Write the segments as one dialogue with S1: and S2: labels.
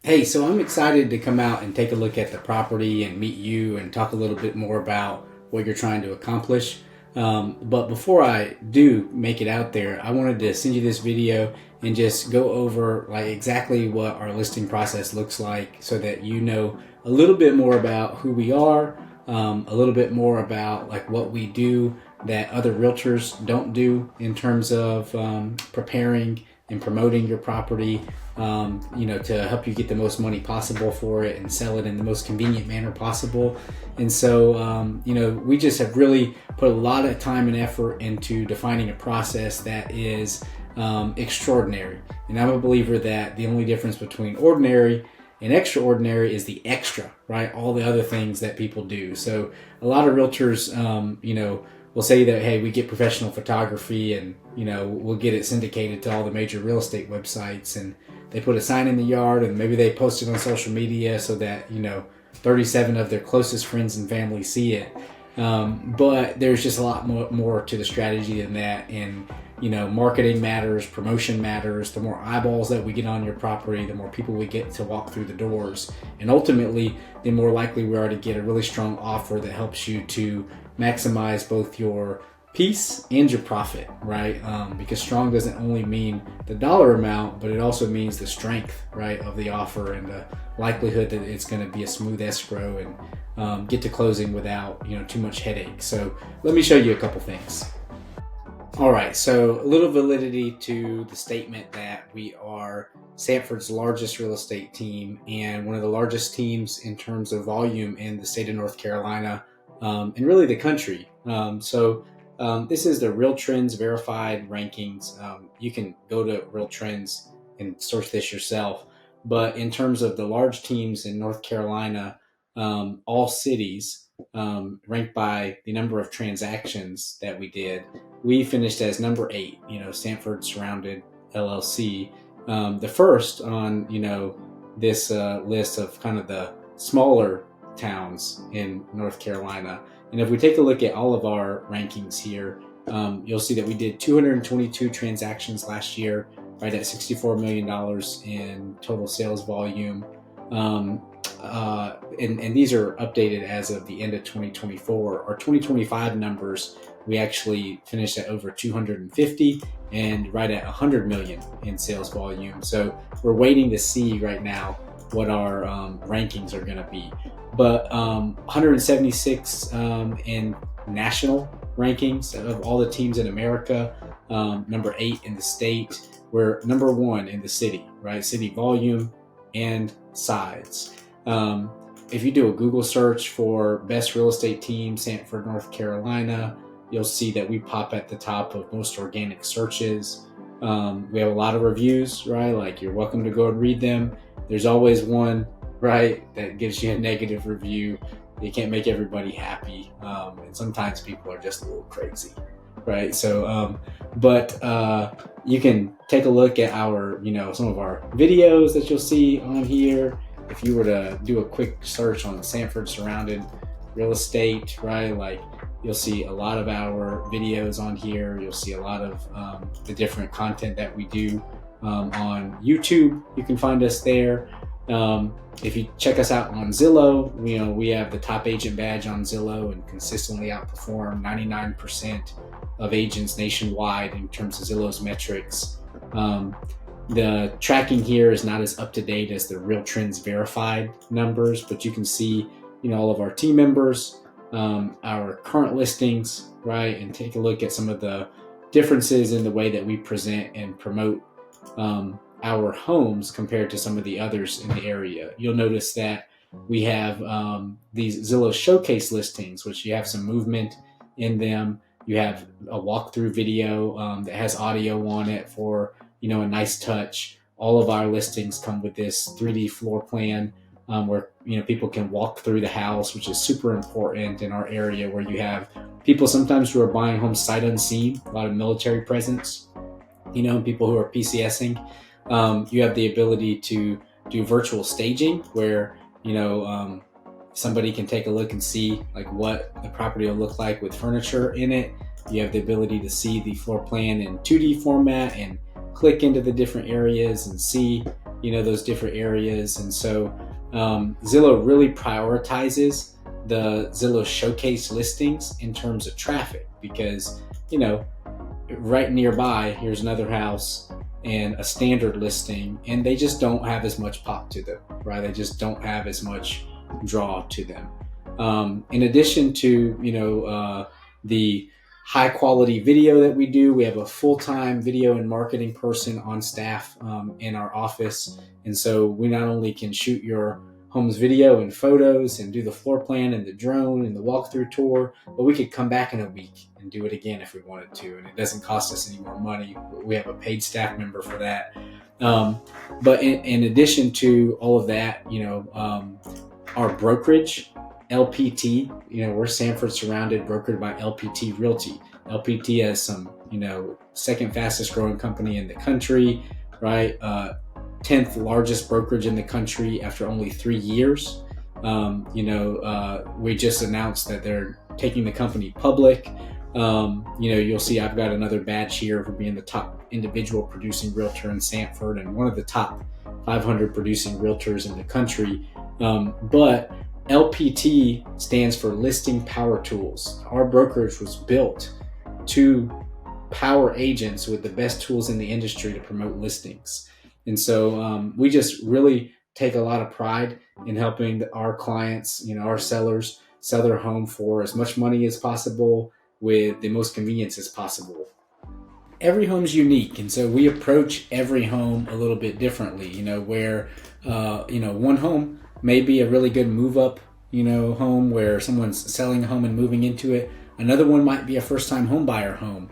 S1: Hey, so I'm excited to come out and take a look at the property and meet you and talk a little bit more about what you're trying to accomplish. But before I do make it out there, I wanted to send you this video and just go over like exactly what our listing process looks like so that you know a little bit more about who we are, a little bit more about like what we do that other realtors don't do in terms of preparing and promoting your property, to help you get the most money possible for it and sell it in the most convenient manner possible. And so, we just have really put a lot of time and effort into defining a process that is extraordinary. And I'm a believer that the only difference between ordinary and extraordinary is the extra, right? All the other things that people do. So a lot of realtors, will say that, hey, we get professional photography and, we'll get it syndicated to all the major real estate websites, and they put a sign in the yard and maybe they post it on social media so that, 37 of their closest friends and family see it. But there's just a lot more to the strategy than that. And, marketing matters, promotion matters. The more eyeballs that we get on your property, the more people we get to walk through the doors. And ultimately, the more likely we are to get a really strong offer that helps you to maximize both your peace and your profit, right? Because strong doesn't only mean the dollar amount, but it also means the strength, right, of the offer and the likelihood that it's going to be a smooth escrow and get to closing without, too much headache. So let me show you a couple things. All right, so a little validity to the statement that we are Sanford's largest real estate team and one of the largest teams in terms of volume in the state of North Carolina, and really the country. This is the Real Trends verified rankings. You can go to Real Trends and search this yourself. But in terms of the large teams in North Carolina, all cities ranked by the number of transactions that we did, we finished as number 8. Sanford Surrounded LLC, the first on this list of kind of the smaller towns in North Carolina. And if we take a look at all of our rankings here, you'll see that we did 222 transactions last year, right at $64 million in total sales volume. And these are updated as of the end of 2024. Our 2025 numbers, we actually finished at over 250 and right at 100 million in sales volume. So we're waiting to see right now what our rankings are going to be. But 176 in national rankings of all the teams in America, number 8 in the state. We're number 1 in the city, right? City volume and size. If you do a Google search for best real estate team, Sanford, North Carolina, you'll see that we pop at the top of most organic searches. We have a lot of reviews, right? Like, you're welcome to go and read them. There's always one, right, that gives you a negative review. You can't make everybody happy. And sometimes people are just a little crazy, right? So, you can take a look at our, some of our videos that you'll see on here. If you were to do a quick search on Sanford Surrounded Real Estate, right, like, you'll see a lot of our videos on here. You'll see a lot of the different content that we do on YouTube. You can find us there. If you check us out on Zillow, we have the top agent badge on Zillow and consistently outperform 99% of agents nationwide in terms of Zillow's metrics. The tracking here is not as up to date as the Real Trends verified numbers, but you can see, all of our team members, our current listings, right, and take a look at some of the differences in the way that we present and promote our homes compared to some of the others in the area. You'll notice that we have these Zillow Showcase listings, which you have some movement in them. You have a walkthrough video that has audio on it for, a nice touch. All of our listings come with this 3D floor plan where, people can walk through the house, which is super important in our area where you have people sometimes who are buying homes sight unseen, a lot of military presence, people who are PCSing. You have the ability to do virtual staging where, somebody can take a look and see like what the property will look like with furniture in it. You have the ability to see the floor plan in 2D format and click into the different areas and see those different areas. And so Zillow really prioritizes the Zillow Showcase listings in terms of traffic, because right nearby here's another house and a standard listing, and they just don't have as much pop to them, right? They just don't have as much draw to them. In addition to the high quality video that we do, we have a full-time video and marketing person on staff in our office, and so we not only can shoot your home's video and photos and do the floor plan and the drone and the walkthrough tour, but we could come back in a week and do it again if we wanted to, and it doesn't cost us any more money. We have a paid staff member for that. But in addition to all of that, our brokerage, LPT, we're Sanford surrounded, brokered by LPT Realty. LPT has some, second fastest growing company in the country, right? 10th largest brokerage in the country after only 3 years. We just announced that they're taking the company public. You'll see I've got another badge here for being the top individual producing realtor in Sanford and one of the top 500 producing realtors in the country. But LPT stands for Listing Power Tools. Our brokerage was built to power agents with the best tools in the industry to promote listings. And so we just really take a lot of pride in helping our clients, our sellers, sell their home for as much money as possible with the most convenience as possible. Every home's unique, and so we approach every home a little bit differently, where one home may be a really good move up, home where someone's selling a home and moving into it. Another one might be a first time home buyer home.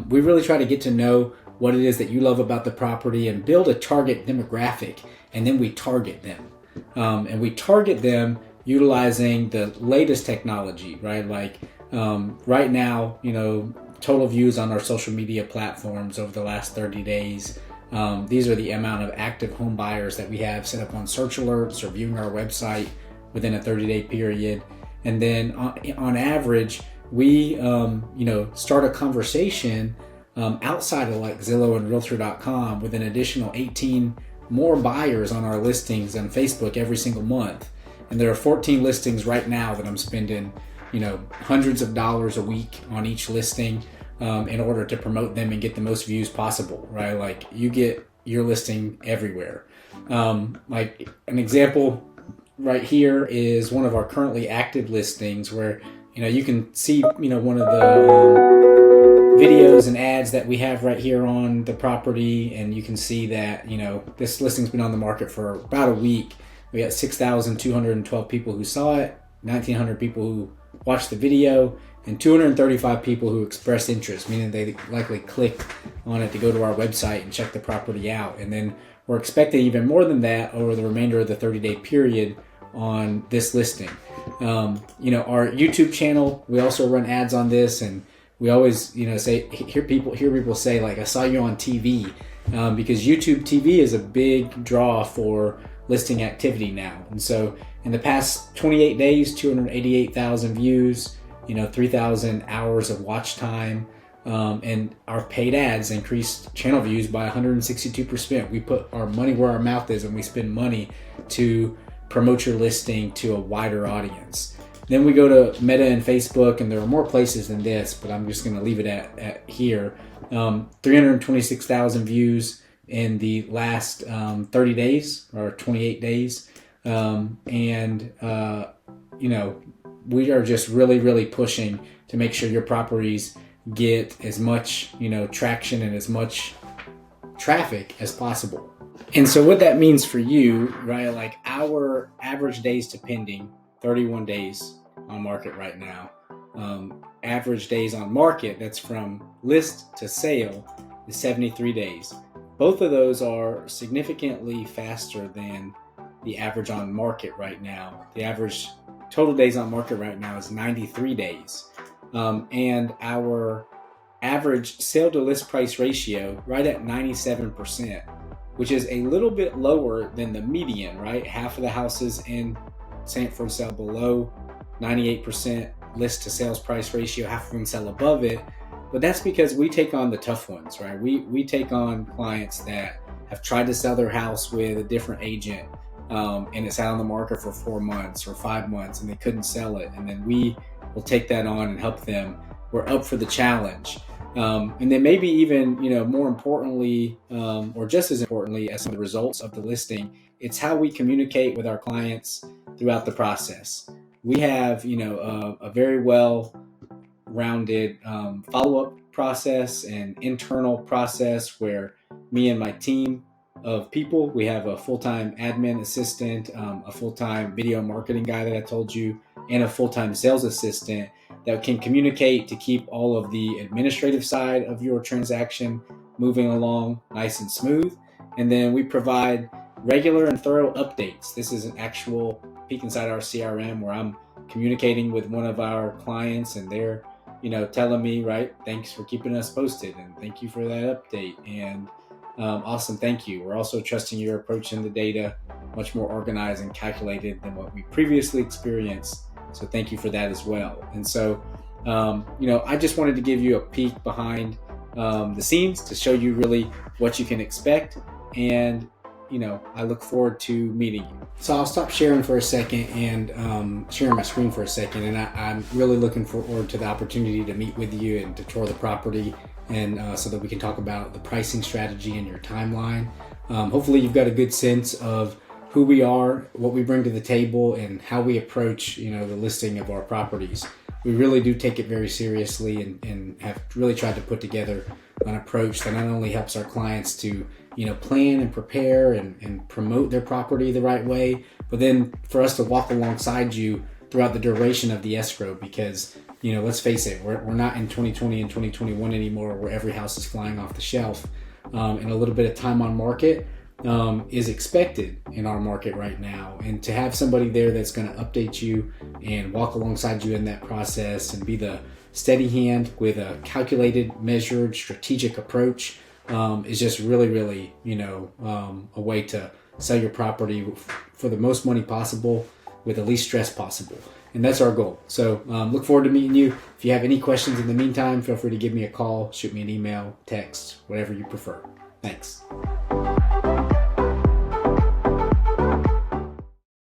S1: We really try to get to know what it is that you love about the property and build a target demographic, and then we target them. And we target them utilizing the latest technology, right? Like right now, total views on our social media platforms over the last 30 days. These are the amount of active home buyers that we have set up on search alerts or viewing our website within a 30-day period. And then on average, we start a conversation outside of like Zillow and Realtor.com with an additional 18 more buyers on our listings on Facebook every single month. And there are 14 listings right now that I'm spending, hundreds of dollars a week on each listing in order to promote them and get the most views possible, right? Like you get your listing everywhere. Like an example right here is one of our currently active listings where, you can see, one of the videos and ads that we have right here on the property, and you can see that this listing's been on the market for about a week. We got 6,212 people who saw it, 1,900 people who watched the video, and 235 people who expressed interest, meaning they likely clicked on it to go to our website and check the property out. And then we're expecting even more than that over the remainder of the 30-day period on this listing. Our YouTube channel, we also run ads on this, and we always, hear people say like, I saw you on TV, because YouTube TV is a big draw for listing activity now. And so in the past 28 days, 288,000 views, 3,000 hours of watch time, and our paid ads increased channel views by 162%. We put our money where our mouth is, and we spend money to promote your listing to a wider audience. Then we go to Meta and Facebook, and there are more places than this, but I'm just going to leave it at here. 326,000 views in the last 30 days or 28 days. We are just really, really pushing to make sure your properties get as much, traction and as much traffic as possible. And so what that means for you, right? Like our average days to pending, 31 days on market right now. Average days on market, that's from list to sale, is 73 days. Both of those are significantly faster than the average on market right now. The average total days on market right now is 93 days. And our average sale to list price ratio right at 97%, which is a little bit lower than the median, right? Half of the houses in Sanford sell below 98% list to sales price ratio, half of them sell above it. But that's because we take on the tough ones, right? We take on clients that have tried to sell their house with a different agent, and it's out on the market for 4 months or 5 months and they couldn't sell it. And then we will take that on and help them. We're up for the challenge. And then maybe even, more importantly, or just as importantly as some of the results of the listing, it's how we communicate with our clients throughout the process. We have, a very well-rounded follow-up process and internal process where me and my team of people, we have a full-time admin assistant, a full-time video marketing guy that I told you, and a full-time sales assistant that can communicate to keep all of the administrative side of your transaction moving along nice and smooth. And then we provide regular and thorough updates. This is an actual peek inside our CRM where I'm communicating with one of our clients and they're, telling me, right, thanks for keeping us posted and thank you for that update. And awesome, thank you. We're also trusting your approach in the data, much more organized and calculated than what we previously experienced. So thank you for that as well. And so, I just wanted to give you a peek behind the scenes to show you really what you can expect. And, I look forward to meeting you. So I'll stop sharing for a second and sharing my screen for a second. And I'm really looking forward to the opportunity to meet with you and to tour the property, and so that we can talk about the pricing strategy and your timeline. Hopefully you've got a good sense of who we are, what we bring to the table, and how we approach, the listing of our properties. We really do take it very seriously and have really tried to put together an approach that not only helps our clients to, plan and prepare and promote their property the right way, but then for us to walk alongside you throughout the duration of the escrow, because, let's face it, we're not in 2020 and 2021 anymore where every house is flying off the shelf, and a little bit of time on market is expected in our market right now. And to have somebody there that's going to update you and walk alongside you in that process and be the steady hand with a calculated, measured, strategic approach is just really, really, a way to sell your property for the most money possible with the least stress possible. And that's our goal. So look forward to meeting you. If you have any questions in the meantime, feel free to give me a call, shoot me an email, text, whatever you prefer. Thanks.